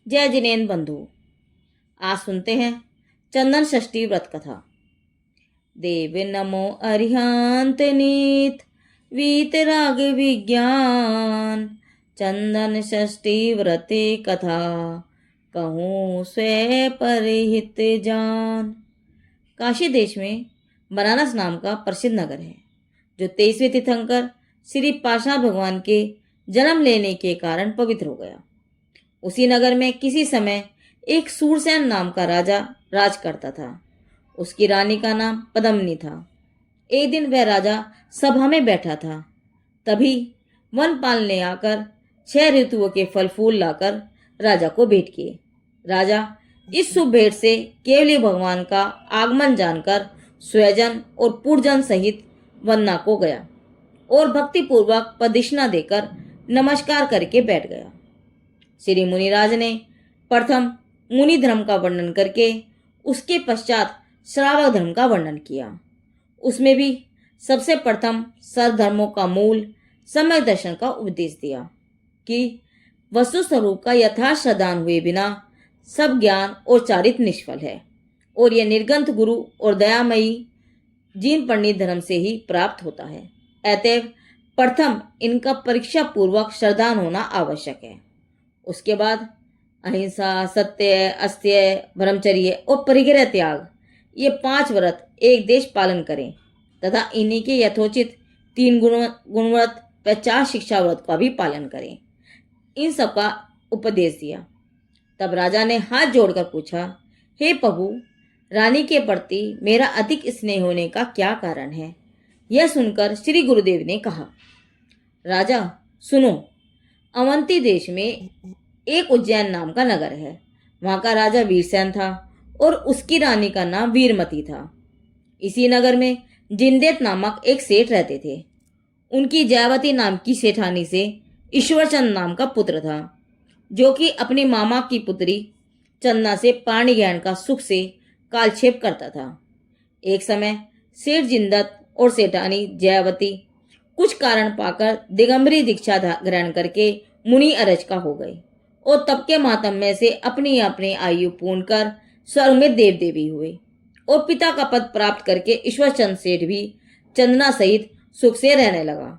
जय जिनेन्द्र बंधु। आज सुनते हैं चंदन षष्ठी व्रत कथा। देव नमो अरिहंत नीत वीतराग विज्ञान, चंदन षष्ठी व्रते कथा कहूँ स्वे परिहित जान। काशी देश में बनारस नाम का प्रसिद्ध नगर है, जो 23वें तीर्थंकर श्री पाशाह भगवान के जन्म लेने के कारण पवित्र हो गया। उसी नगर में किसी समय एक सूरसेन नाम का राजा राज करता था। उसकी रानी का नाम पद्मिनी था। एक दिन वह राजा सभा में बैठा था, तभी वनपाल ने आकर 6 ऋतुओं के फल फूल लाकर राजा को भेंट किए। राजा इस शुभ भेंट से केवली भगवान का आगमन जानकर स्वजन और पुरजन सहित वन्ना को गया और भक्तिपूर्वक प्रदक्षिणा देकर नमस्कार करके बैठ गया। श्री मुनिराज ने प्रथम मुनि धर्म का वर्णन करके उसके पश्चात श्रावक धर्म का वर्णन किया। उसमें भी सबसे प्रथम सर्वधर्मों का मूल सम्यक दर्शन का उपदेश दिया कि वस्तु स्वरूप का यथार्थ श्रद्धान हुए बिना सब ज्ञान और चारित्र निष्फल है और यह निर्गंथ गुरु और दयामयी जीन पंडित धर्म से ही प्राप्त होता है। अतएव प्रथम इनका परीक्षा पूर्वक श्रद्धान होना आवश्यक है। उसके बाद अहिंसा, सत्य, अस्त्य, ब्रह्मचर्य और परिग्रह त्याग, ये 5 व्रत एक देश पालन करें तथा इन्हीं के यथोचित 3 गुणव्रत व 4 शिक्षा व्रत का भी पालन करें। इन सब का उपदेश दिया। तब राजा ने हाथ जोड़कर पूछा, हे प्रभु, रानी के प्रति मेरा अधिक स्नेह होने का क्या कारण है? यह सुनकर श्री गुरुदेव ने कहा, राजा सुनो, अवंती देश में एक उज्जैन नाम का नगर है। वहां का राजा वीरसेन था और उसकी रानी का नाम वीरमती था। इसी नगर में जिंदेत नामक एक सेठ रहते थे। उनकी जयावती नाम की सेठानी से ईश्वरचंद नाम का पुत्र था, जो कि अपनी मामा की पुत्री चंदना से पाणी ज्ञान का सुख से कालक्षेप करता था। एक समय सेठ जिंदत और सेठानी जयावती कुछ कारण पाकर दिगंबरी दीक्षा ग्रहण करके मुनि अरज का हो गए और तब के मातम्य से अपनी अपनी आयु पूर्ण कर स्वर्ग में देव देवी हुए और पिता का पद प्राप्त करके ईश्वरचंद सेठ भी चंदना सहित सुख से रहने लगा।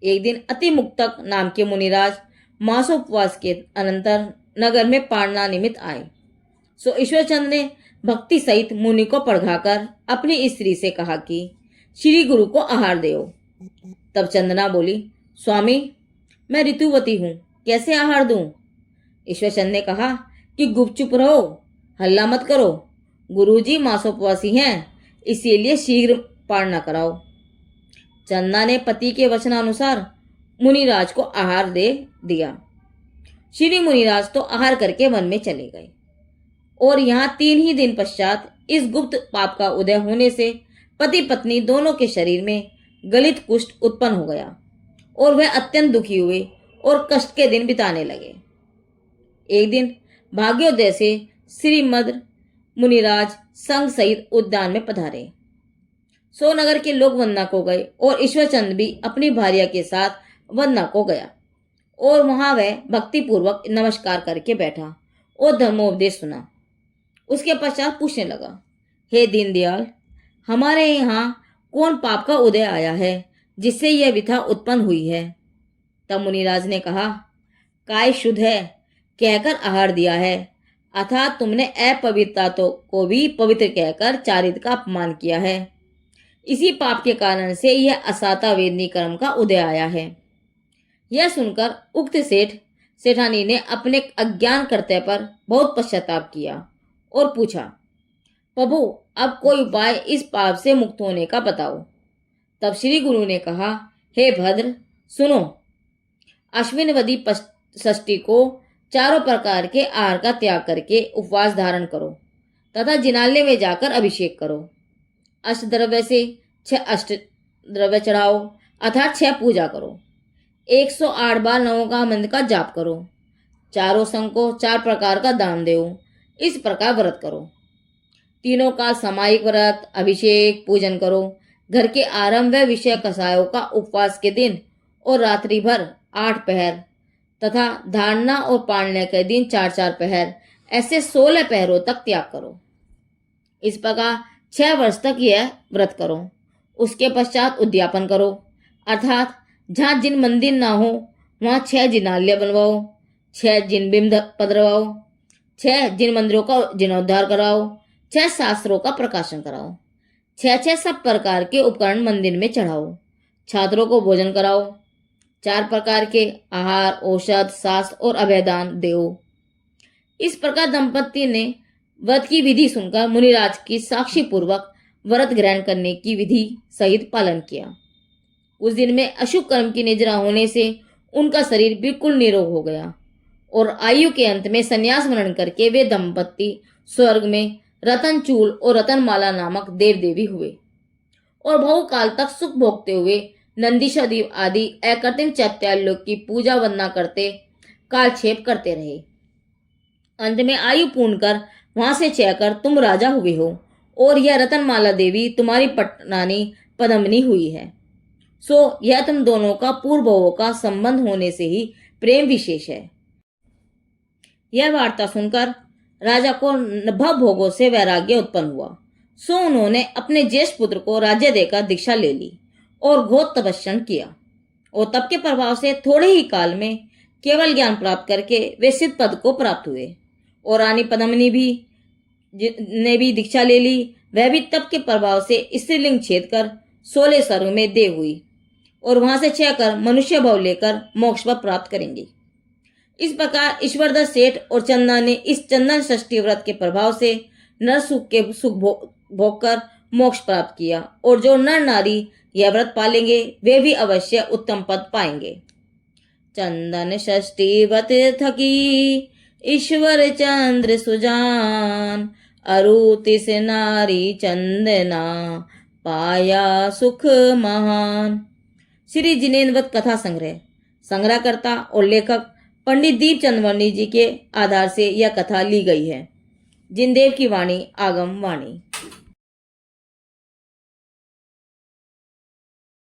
एक दिन अति मुक्तक नाम के मुनिराज मासोपवास के अनंतर नगर में पाड़ना निमित्त आए। सो ईश्वरचंद ने भक्ति सहित मुनि को पढ़ाकर अपनी स्त्री से कहा कि श्री गुरु को आहार देओ। तब चंदना बोली, स्वामी, मैं ऋतुवती हूँ, कैसे आहार दूं? ईश्वरचंद ने कहा कि गुपचुप रहो, हल्ला मत करो। गुरुजी मासोपवासी हैं, इसीलिए शीघ्र पारणा कराओ। चंदना ने पति के वचनानुसार मुनिराज को आहार दे दिया। श्री मुनिराज तो आहार करके वन में चले गए और यहाँ 3 ही दिन पश्चात इस गुप्त पाप का उदय होने से पति पत्नी दोनों के शरीर में गलित कुष्ठ उत्पन्न हो गया और वह अत्यंत दुखी हुए और कष्ट के दिन बिताने लगे। एक दिन भाग्योदय से श्रीमद मुनिराज संघ सहित उद्यान में पधारे। सोनगर के लोग वंदना को गए और ईश्वरचंद भी अपनी भार्या के साथ वंदना को गया और वहां वह भक्तिपूर्वक नमस्कार करके बैठा और धर्मोपदेश सुना। उसके पश्चात पूछने लगा, हे दीनदयाल, हमारे यहाँ कौन पाप का उदय आया है जिससे यह विथा उत्पन्न हुई है? तब मुनिराज ने कहा, काय शुद्ध है कहकर आहार दिया है, अर्थात तुमने अपवित्रता को भी पवित्र कहकर चारित्र का अपमान किया है। इसी पाप के कारण से यह असाता वेदनी कर्म का उदय आया है। यह सुनकर उक्त सेठानी ने अपने अज्ञान कर्तव्य पर बहुत पश्चाताप किया और पूछा, प्रभु, अब कोई उपाय इस पाप से मुक्त होने का बताओ। तब श्री गुरु ने कहा, हे भद्र, सुनो, अश्विनवदी षष्ठी को चारों प्रकार के आहार का त्याग करके उपवास धारण करो तथा जिनालय में जाकर अभिषेक करो। अष्टद्रव्य से 6 अष्टद्रव्य चढ़ाओ अर्थात 6 पूजा करो। 108 बार नवों मंत्र का जाप करो। चारों संघ को 4 प्रकार का दान दो। इस प्रकार व्रत करो। तीनों का सामायिक व्रत, अभिषेक, पूजन करो। घर के आरंभ व विषय कसायों का उपवास के दिन और रात्रि भर 8 पहर तथा धारणा और पालने के दिन 4-4 पहर, ऐसे 16 पहरों तक त्याग करो। इस प्रकार 6 वर्ष तक यह व्रत करो। उसके पश्चात उद्यापन करो, अर्थात जहाँ जिन मंदिर ना हो वहाँ 6 जिनालय बनवाओ, 6 जिन बिंब पधरवाओ, 6 जिन मंदिरों का जीर्णोद्धार कराओ, 6 शास्त्रों का प्रकाशन कराओ, 6 सब प्रकार के उपकरण मंदिर में चढ़ाओ, छात्रों को भोजन कराओ, 4 प्रकार के आहार, औषध, शास्त्र और अभयदान देओ। इस प्रकार दंपति ने व्रत की विधि सुनकर मुनिराज की साक्षी पूर्वक व्रत ग्रहण करने की विधि सहित पालन किया। उस दिन में अशुभ कर्म की निद्रा होने से उनका शरीर बिल्कुल निरोग हो गया और आयु के अंत में संन्यास वर्ण करके वे दंपति स्वर्ग में रतनचूल और रतनमाला नामक देव देवी हुए और बहुकाल तक सुख भोगते हुए नंदीशादीप आदि अकृत्रिम चैत्यालोक की पूजा वंदना करते कालक्षेप करते रहे। अंत में आयु पूर्ण कर वहां से चयकर तुम राजा हुए हो और यह रतनमाला देवी तुम्हारी पटरानी पद्मिनी हुई है। सो यह तुम दोनों का पूर्व भवों का संबंध होने से ही प्रेम विशेष है। यह वार्ता सुनकर राजा को भव भोगों से वैराग्य उत्पन्न हुआ। सो उन्होंने अपने ज्येष्ठ पुत्र को राज्य देकर दीक्षा ले ली और घोर तपस्या किया और तप के प्रभाव से थोड़े ही काल में केवल ज्ञान प्राप्त करके वे सिद्ध पद को प्राप्त हुए और रानी पद्मिनी ने भी दीक्षा ले ली। वह भी तप के प्रभाव से स्त्रीलिंग छेद कर 16 स्वर्ग में देव हुई और वहां से 6 कर मनुष्य भव लेकर मोक्ष पद प्राप्त करेंगी। इस प्रकार ईश्वरदत्त सेठ और चंदा ने इस चंदन षष्ठी व्रत के प्रभाव से नर सुख के सुख भोग कर मोक्ष प्राप्त किया और जो नर नारी यह व्रत पालेंगे वे भी अवश्य उत्तम पद पाएंगे। चंदन षष्ठी व्रत थकी ईश्वर चंद्र सुजान, अरुति से नारी चंदना पाया सुख महान। श्री जिनेन्द्र कथा संग्रहकर्ता और लेखक पंडित दीपचंद वर्णी जी के आधार से यह कथा ली गई है। जिनदेव की वाणी आगम वाणी।